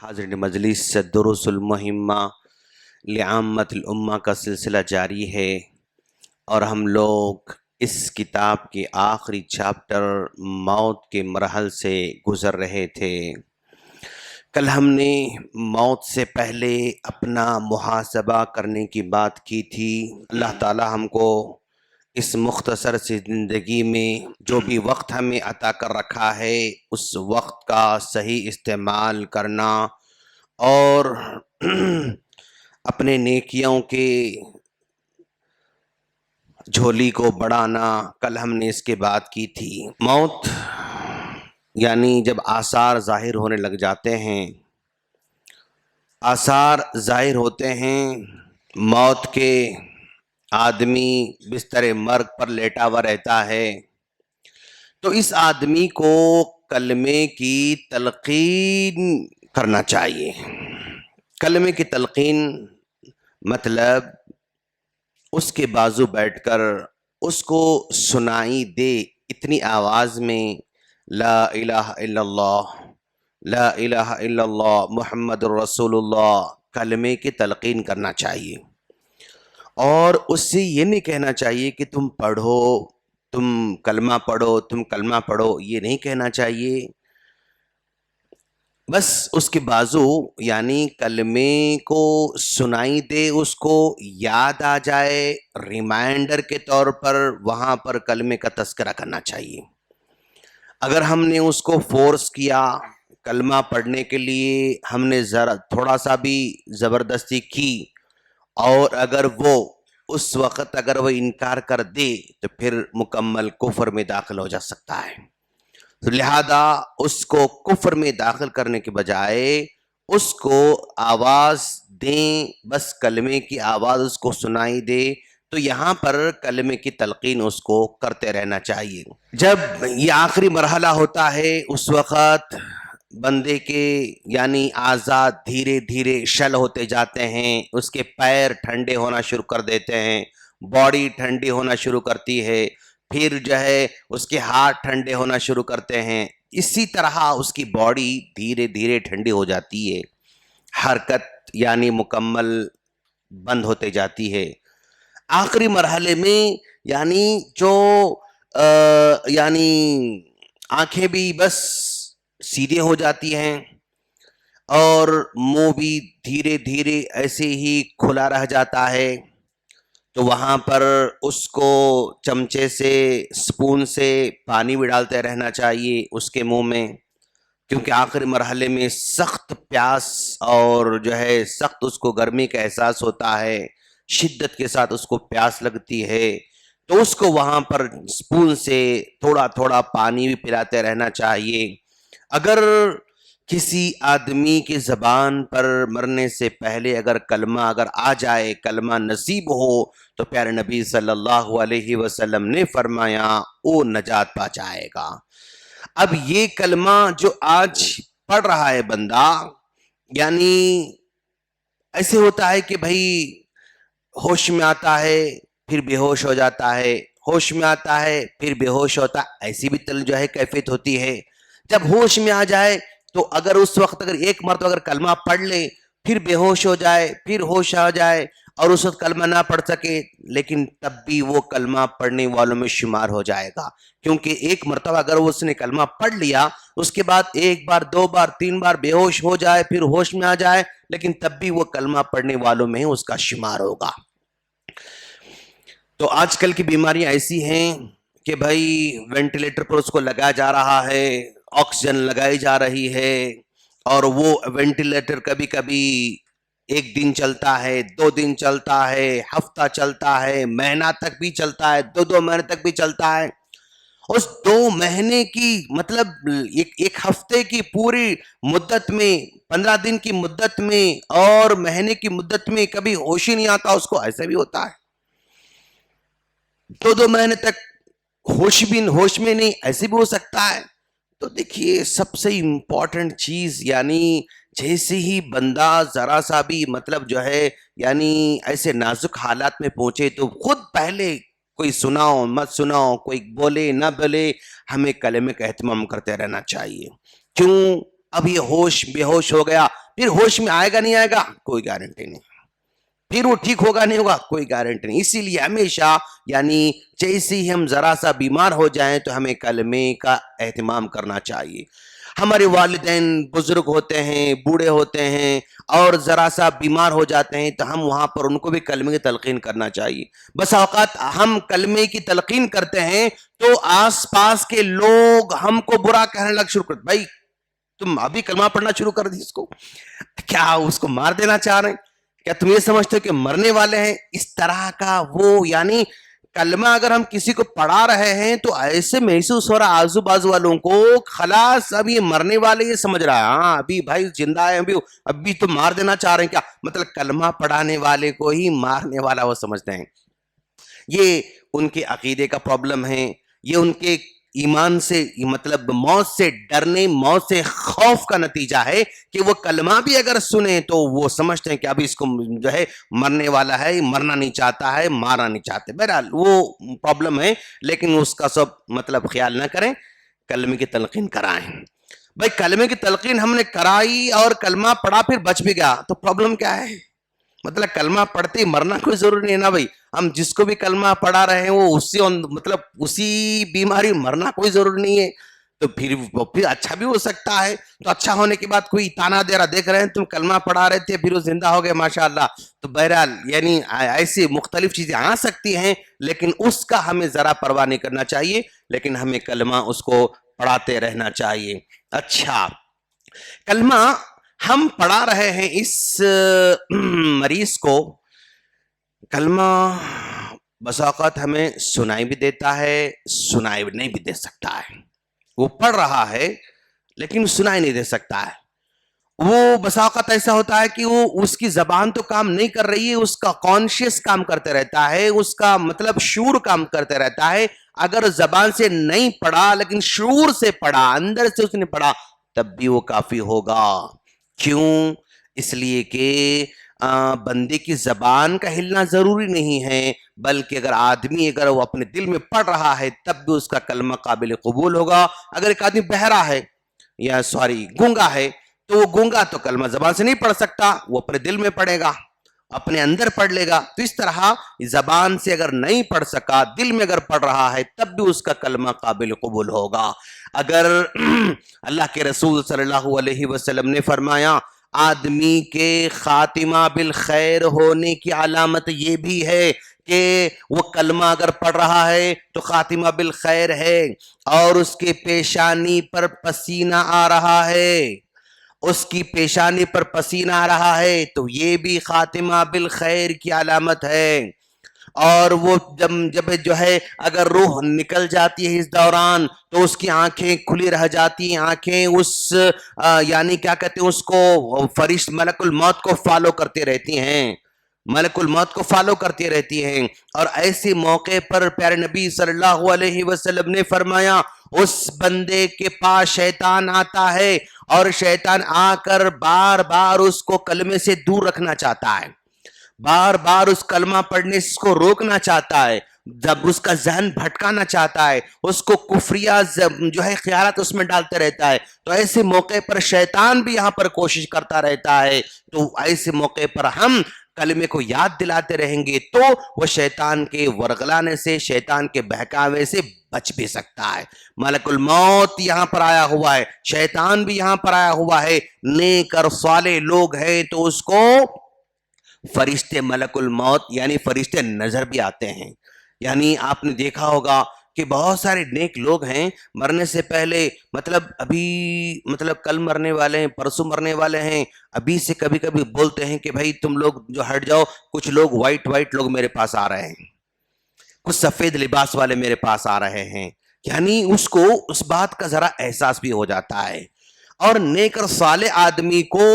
حاضرین مجلس دروس المہمہ لعامت الامہ کا سلسلہ جاری ہے اور ہم لوگ اس کتاب کے آخری چیپٹر موت کے مراحل سے گزر رہے تھے۔ کل ہم نے موت سے پہلے اپنا محاسبہ کرنے کی بات کی تھی۔ اللہ تعالی ہم کو اس مختصر سی زندگی میں جو بھی وقت ہمیں عطا کر رکھا ہے اس وقت کا صحیح استعمال کرنا اور اپنے نیکیوں کے جھولی کو بڑھانا، کل ہم نے اس کے بات کی تھی۔ موت یعنی جب آثار ظاہر ہونے لگ جاتے ہیں، آثار ظاہر ہوتے ہیں موت کے، آدمی بستر مرگ پر لیٹا ہوا رہتا ہے، تو اس آدمی کو کلمے کی تلقین کرنا چاہیے۔ کلمے کی تلقین مطلب اس کے بازو بیٹھ کر اس کو سنائی دے اتنی آواز میں لا الہ الا اللہ، لا الہ الا اللہ محمد الرسول اللہ، کلمے کی تلقین کرنا چاہیے۔ اور اس سے یہ نہیں کہنا چاہیے کہ تم پڑھو، تم کلمہ پڑھو، تم کلمہ پڑھو، یہ نہیں کہنا چاہیے۔ بس اس کے بازو یعنی کلمے کو سنائی دے، اس کو یاد آ جائے، ریمائنڈر کے طور پر وہاں پر کلمے کا تذکرہ کرنا چاہیے۔ اگر ہم نے اس کو فورس کیا کلمہ پڑھنے کے لیے، ہم نے ذرا تھوڑا سا بھی زبردستی کی اور اگر وہ اس وقت اگر وہ انکار کر دے تو پھر مکمل کفر میں داخل ہو جا سکتا ہے۔ تو لہذا اس کو کفر میں داخل کرنے کے بجائے اس کو آواز دیں، بس کلمے کی آواز اس کو سنائی دے، تو یہاں پر کلمے کی تلقین اس کو کرتے رہنا چاہیے۔ جب یہ آخری مرحلہ ہوتا ہے اس وقت بندے کے یعنی اعضاء دھیرے دھیرے شل ہوتے جاتے ہیں، اس کے پیر ٹھنڈے ہونا شروع کر دیتے ہیں، باڈی ٹھنڈی ہونا شروع کرتی ہے، پھر جو ہے اس کے ہاتھ ٹھنڈے ہونا شروع کرتے ہیں، اسی طرح اس کی باڈی دھیرے دھیرے ٹھنڈی ہو جاتی ہے، حرکت یعنی مکمل بند ہوتے جاتی ہے۔ آخری مرحلے میں یعنی جو یعنی آنکھیں بھی بس سیدھے ہو جاتی ہیں اور منہ بھی دھیرے دھیرے ایسے ہی کھلا رہ جاتا ہے، تو وہاں پر اس کو چمچے سے سپون سے پانی بھی ڈالتے رہنا چاہیے اس کے منہ میں، کیونکہ آخری مرحلے میں سخت پیاس اور جو ہے سخت اس کو گرمی کا احساس ہوتا ہے، شدت کے ساتھ اس کو پیاس لگتی ہے، تو اس کو وہاں پر سپون سے تھوڑا تھوڑا پانی بھی پلاتے رہنا چاہیے۔ اگر کسی آدمی کی زبان پر مرنے سے پہلے اگر کلمہ اگر آ جائے، کلمہ نصیب ہو، تو پیارے نبی صلی اللہ علیہ وسلم نے فرمایا وہ نجات پا جائے گا۔ اب یہ کلمہ جو آج پڑھ رہا ہے بندہ، یعنی ایسے ہوتا ہے کہ بھائی ہوش میں آتا ہے پھر بے ہوش ہو جاتا ہے، ہوش میں آتا ہے پھر بے ہوش ہوتا ہے، ایسی بھی جو ہے کیفیت ہوتی ہے۔ جب ہوش میں آ جائے تو اگر اس وقت اگر ایک مرتبہ اگر کلمہ پڑھ لے، پھر بے ہوش ہو جائے، پھر ہوش آ جائے اور اس وقت کلمہ نہ پڑھ سکے، لیکن تب بھی وہ کلمہ پڑھنے والوں میں شمار ہو جائے گا، کیونکہ ایک مرتبہ اگر اس نے کلمہ پڑھ لیا، اس کے بعد ایک بار، دو بار، تین بار بے ہوش ہو جائے، پھر ہوش میں آ جائے، لیکن تب بھی وہ کلمہ پڑھنے والوں میں اس کا شمار ہوگا۔ تو آج کل کی بیماریاں ایسی ہیں کہ بھائی وینٹیلیٹر پر اس کو لگایا جا رہا ہے، آکسیجن لگائی جا رہی ہے، اور وہ وینٹیلیٹر کبھی کبھی ایک دن چلتا ہے، دو دن چلتا ہے، ہفتہ چلتا ہے، مہینہ تک بھی چلتا ہے، دو مہینے تک بھی چلتا ہے۔ اس 2 مہینے کی مطلب ایک ہفتے کی پوری مدت میں، 15 دن کی مدت میں اور مہینے کی مدت میں کبھی ہوش ہی نہیں آتا اس کو، ایسا بھی ہوتا ہے۔ 2 مہینے تک ہوش میں نہیں، ایسے بھی ہو سکتا ہے۔ تو دیکھیے سب سے امپورٹنٹ چیز یعنی جیسے ہی بندہ ذرا سا بھی مطلب جو ہے یعنی ایسے نازک حالات میں پہنچے تو خود پہلے کوئی سناؤ مت سناؤ، کوئی بولے نہ بولے، ہمیں کلمے کا اہتمام کرتے رہنا چاہیے۔ کیوں؟ اب یہ بے ہوش ہو گیا، پھر ہوش میں آئے گا نہیں آئے گا کوئی گارنٹی نہیں، پھر وہ ٹھیک ہوگا نہیں ہوگا کوئی گارنٹی نہیں. اسی لیے ہمیشہ یعنی جیسے ہی ہم ذرا سا بیمار ہو جائیں تو ہمیں کلمے کا اہتمام کرنا چاہیے. ہمارے والدین بزرگ ہوتے ہیں، بوڑھے ہوتے ہیں اور ذرا سا بیمار ہو جاتے ہیں تو ہم وہاں پر ان کو بھی کلمے کی تلقین کرنا چاہیے. بس اوقات ہم کلمے کی تلقین کرتے ہیں تو آس پاس کے لوگ ہم کو برا کہنے لگ شروع کرتے، بھائی تم ابھی کلمہ پڑھنا شروع کر دی، اس کو کیا اس کو مار دینا چاہ رہے ہیں؟ کیا تم یہ سمجھتے ہو کہ مرنے والے ہیں؟ اس طرح کا وہ یعنی کلمہ اگر ہم کسی کو پڑھا رہے ہیں تو ایسے محسوس ہو رہا آزو بازو والوں کو خلاص اب یہ مرنے والے یہ سمجھ رہا ہے، ہاں ابھی بھائی زندہ ہے، ابھی تو مار دینا چاہ رہے ہیں کیا؟ مطلب کلمہ پڑھانے والے کو ہی مارنے والا وہ سمجھتے ہیں. یہ ان کے عقیدے کا پرابلم ہے، یہ ان کے ایمان سے مطلب موت سے ڈرنے، موت سے خوف کا نتیجہ ہے کہ وہ کلمہ بھی اگر سنیں تو وہ سمجھتے ہیں کہ ابھی اس کو جو ہے مرنے والا ہے، مرنا نہیں چاہتا ہے، مارنا نہیں چاہتے. بہرحال وہ پرابلم ہے، لیکن اس کا سب مطلب خیال نہ کریں، کلمے کی تلقین کرائیں. بھائی کلمے کی تلقین ہم نے کرائی اور کلمہ پڑھا پھر بچ بھی گیا تو پرابلم کیا ہے؟ مطلب کلمہ پڑھتے ہی مرنا کوئی ضروری نہیں ہے نا بھائی. ہم جس کو بھی کلمہ پڑھا رہے ہیں وہ اسی بیماری مرنا کوئی ضروری نہیں ہے. تو پھر اچھا بھی ہو سکتا ہے. تو اچھا ہونے کے بعد کوئی تانا دے رہا، دیکھ رہے ہیں تم کلمہ پڑھا رہے تھے پھر وہ زندہ ہو گئے ماشاءاللہ. تو بہرحال یعنی ایسی مختلف چیزیں آ سکتی ہیں، لیکن اس کا ہمیں ذرا پرواہ نہیں کرنا چاہیے، لیکن ہمیں کلمہ اس کو پڑھاتے رہنا چاہیے. اچھا، کلمہ ہم پڑھا رہے ہیں اس مریض کو، کلمہ بس اوقات ہمیں سنائی بھی دیتا ہے، سنائی نہیں بھی دے سکتا ہے. وہ پڑھ رہا ہے لیکن سنائی نہیں دے سکتا ہے. وہ بس اوقات ایسا ہوتا ہے کہ وہ اس کی زبان تو کام نہیں کر رہی ہے، اس کا کانشیس کام کرتے رہتا ہے، اس کا مطلب شعور کام کرتے رہتا ہے. اگر زبان سے نہیں پڑھا لیکن شعور سے پڑھا، اندر سے اس نے پڑھا، تب بھی وہ کافی ہوگا. کیوں؟ اس لیے کہ بندے کی زبان کا ہلنا ضروری نہیں ہے، بلکہ اگر آدمی وہ اپنے دل میں پڑھ رہا ہے تب بھی اس کا کلمہ قابل قبول ہوگا. اگر ایک آدمی بہرا ہے یا گونگا ہے تو وہ گونگا تو کلمہ زبان سے نہیں پڑھ سکتا، وہ اپنے دل میں پڑھے گا، اپنے اندر پڑھ لے گا. تو اس طرح زبان سے اگر نہیں پڑھ سکا، دل میں اگر پڑھ رہا ہے تب بھی اس کا کلمہ قابل قبول ہوگا. اگر اللہ کے رسول صلی اللہ علیہ وسلم نے فرمایا آدمی کے خاتمہ بالخیر ہونے کی علامت یہ بھی ہے کہ وہ کلمہ اگر پڑھ رہا ہے تو خاتمہ بالخیر ہے، اور اس کے پیشانی پر پسینہ آ رہا ہے، اس کی پیشانی پر پسینہ آ رہا ہے تو یہ بھی خاتمہ بالخیر کی علامت ہے. اور وہ جب جو ہے اگر روح نکل جاتی ہے اس دوران تو اس کی آنکھیں کھلی رہ جاتی ہیں، آنکھیں اس یعنی کیا کہتے ہیں اس کو فرشت ملک الموت کو فالو کرتے رہتی ہیں، ملک الموت کو فالو کرتی رہتی ہیں. اور ایسے موقع پر پیارے نبی صلی اللہ علیہ وسلم نے فرمایا اس بندے کے پاس شیطان آتا ہے اور شیطان آ کر بار بار اس کو کلمے سے دور رکھنا چاہتا ہے، بار بار اس کلمہ پڑھنے سے اس کو روکنا چاہتا ہے، جب اس کا ذہن بھٹکانا چاہتا ہے، اس کو کفریہ جو ہے خیالات اس میں ڈالتے رہتا ہے. تو ایسے موقع پر شیطان بھی یہاں پر کوشش کرتا رہتا ہے. تو ایسے موقع پر ہم کلمے کو یاد دلاتے رہیں گے تو وہ شیطان کے ورغلانے سے، شیطان کے بہکاوے سے بچ بھی سکتا ہے. ملک الموت یہاں پر آیا ہوا ہے، شیطان بھی یہاں پر آیا ہوا ہے، نیک اور صالح لوگ ہیں تو اس کو فرشتے ملک الموت یعنی فرشتے نظر بھی آتے ہیں. یعنی آپ نے دیکھا ہوگا کہ بہت سارے نیک لوگ ہیں مرنے سے پہلے مطلب کل مرنے والے ہیں، پرسوں مرنے والے ہیں، ابھی سے کبھی کبھی بولتے ہیں کہ بھائی تم لوگ جو ہٹ جاؤ، کچھ لوگ وائٹ لوگ میرے پاس آ رہے ہیں، کچھ سفید لباس والے میرے پاس آ رہے ہیں. یعنی اس کو اس بات کا ذرا احساس بھی ہو جاتا ہے. اور نیک اور صالح آدمی کو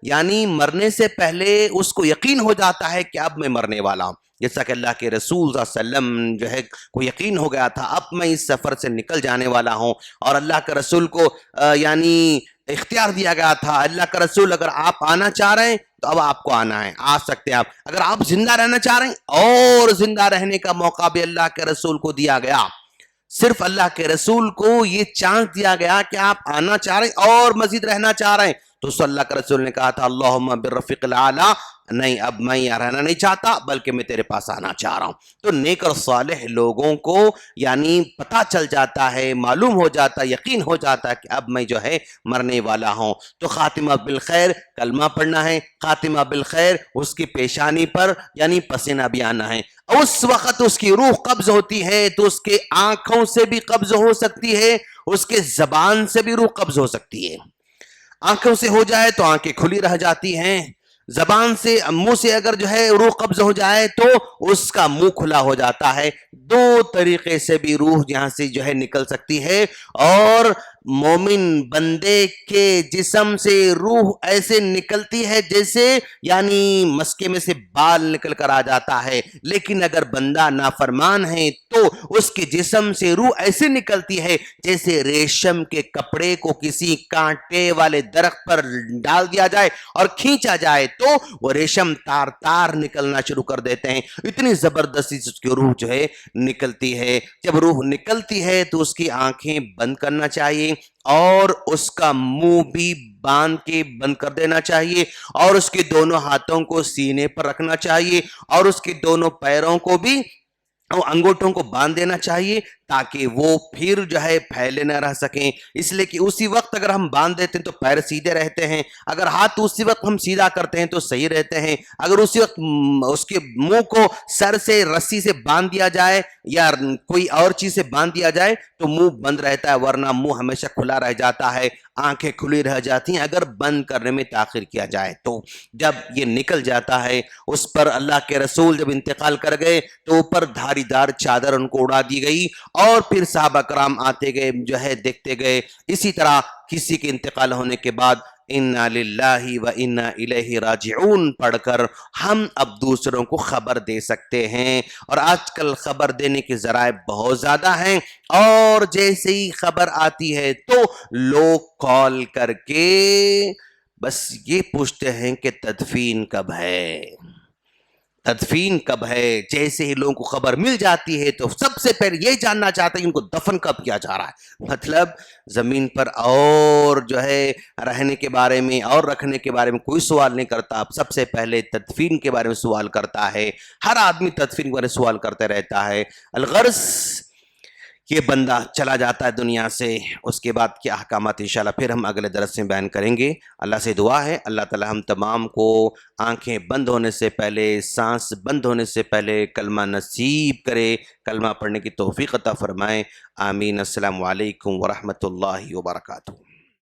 یعنی مرنے سے پہلے اس کو یقین ہو جاتا ہے کہ اب میں مرنے والا ہوں. جیسا کہ اللہ کے رسول صلی اللہ علیہ وسلم جو ہے کو یقین ہو گیا تھا اب میں اس سفر سے نکل جانے والا ہوں. اور اللہ کے رسول کو یعنی اختیار دیا گیا تھا، اللہ کا رسول اگر آپ آنا چاہ رہے ہیں تو اب آپ کو آنا ہے، آ سکتے ہیں آپ. اگر آپ زندہ رہنا چاہ رہے ہیں اور زندہ رہنے کا موقع بھی اللہ کے رسول کو دیا گیا. صرف اللہ کے رسول کو یہ چانس دیا گیا کہ آپ آنا چاہ رہے ہیں اور مزید رہنا چاہ رہے ہیں تو اس اللہ کا رسول نے کہا تھا اللہم بالرفیق الاعلی، نہیں اب میں یہاں رہنا نہیں چاہتا بلکہ میں تیرے پاس آنا چاہ رہا ہوں۔ تو نیک اور صالح لوگوں کو یعنی پتہ چل جاتا ہے، معلوم ہو جاتا ہے، یقین ہو جاتا ہے کہ اب میں جو ہے مرنے والا ہوں، تو خاتمہ بالخیر کلمہ پڑھنا ہے، خاتمہ بالخیر اس کی پیشانی پر یعنی پسینہ بھی آنا ہے۔ اس وقت اس کی روح قبض ہوتی ہے تو اس کے آنکھوں سے بھی قبض ہو سکتی ہے، اس کے زبان سے بھی روح قبض ہو سکتی ہے۔ آنکھوں سے ہو جائے تو آنکھیں کھلی رہ جاتی ہیں، زبان سے منہ سے اگر جو ہے روح قبض ہو جائے تو اس کا منہ کھلا ہو جاتا ہے۔ دو طریقے سے بھی روح یہاں سے جو ہے نکل سکتی ہے، اور مومن بندے کے جسم سے روح ایسے نکلتی ہے جیسے یعنی مسکے میں سے بال نکل کر آ جاتا ہے، لیکن اگر بندہ نافرمان ہے تو اس کے جسم سے روح ایسے نکلتی ہے جیسے ریشم کے کپڑے کو کسی کانٹے والے درخت پر ڈال دیا جائے اور کھینچا جائے تو وہ ریشم تار تار نکلنا شروع کر دیتے ہیں، اتنی زبردستی سے اس کی روح جو ہے نکلتی ہے۔ جب روح نکلتی ہے تو اس کی آنکھیں بند کرنا چاہیے اور اس کا منہ بھی باندھ کے بند کر دینا چاہیے، اور اس کے دونوں ہاتھوں کو سینے پر رکھنا چاہیے، اور اس کے دونوں پیروں کو بھی انگوٹھوں کو باندھ دینا چاہیے تاکہ وہ پھر جو ہے پھیلے نہ رہ سکیں، اس لیے کہ اسی وقت اگر ہم باندھ دیتے ہیں تو پیر سیدھے رہتے ہیں، اگر ہاتھ اسی وقت ہم سیدھا کرتے ہیں تو صحیح رہتے ہیں، اگر اسی وقت اس کے منہ کو سر سے رسی سے باندھ دیا جائے یا کوئی اور چیز سے باندھ دیا جائے تو منہ بند رہتا ہے، ورنہ منہ ہمیشہ کھلا رہ جاتا ہے، آنکھیں کھلی رہ جاتی ہیں اگر بند کرنے میں تاخیر کیا جائے تو۔ جب یہ نکل جاتا ہے اس پر اللہ کے رسول جب انتقال کر گئے تو اوپر دھاری دار چادر ان کو اڑا دی گئی، اور پھر صحابہ کرام آتے گئے جو ہے دیکھتے گئے۔ اسی طرح کسی کے انتقال ہونے کے بعد انا للہ و انا الیہ راجعون پڑھ کر ہم اب دوسروں کو خبر دے سکتے ہیں، اور آج کل خبر دینے کے ذرائع بہت زیادہ ہیں، اور جیسے ہی خبر آتی ہے تو لوگ کال کر کے بس یہ پوچھتے ہیں کہ تدفین کب ہے، تدفین کب ہے۔ جیسے ہی لوگوں کو خبر مل جاتی ہے تو سب سے پہلے یہ جاننا چاہتے ہیں ان کو دفن کب کیا جا رہا ہے، مطلب زمین پر اور جو ہے رہنے کے بارے میں اور رکھنے کے بارے میں کوئی سوال نہیں کرتا، سب سے پہلے تدفین کے بارے میں سوال کرتا ہے۔ ہر آدمی تدفین کے بارے میں سوال کرتے رہتا ہے۔ الغرض یہ بندہ چلا جاتا ہے دنیا سے، اس کے بعد کیا احکامات انشاءاللہ پھر ہم اگلے درس میں بیان کریں گے۔ اللہ سے دعا ہے اللہ تعالی ہم تمام کو آنکھیں بند ہونے سے پہلے، سانس بند ہونے سے پہلے کلمہ نصیب کرے، کلمہ پڑھنے کی توفیق عطا فرمائے، آمین۔ السلام علیکم ورحمۃ اللہ وبرکاتہ۔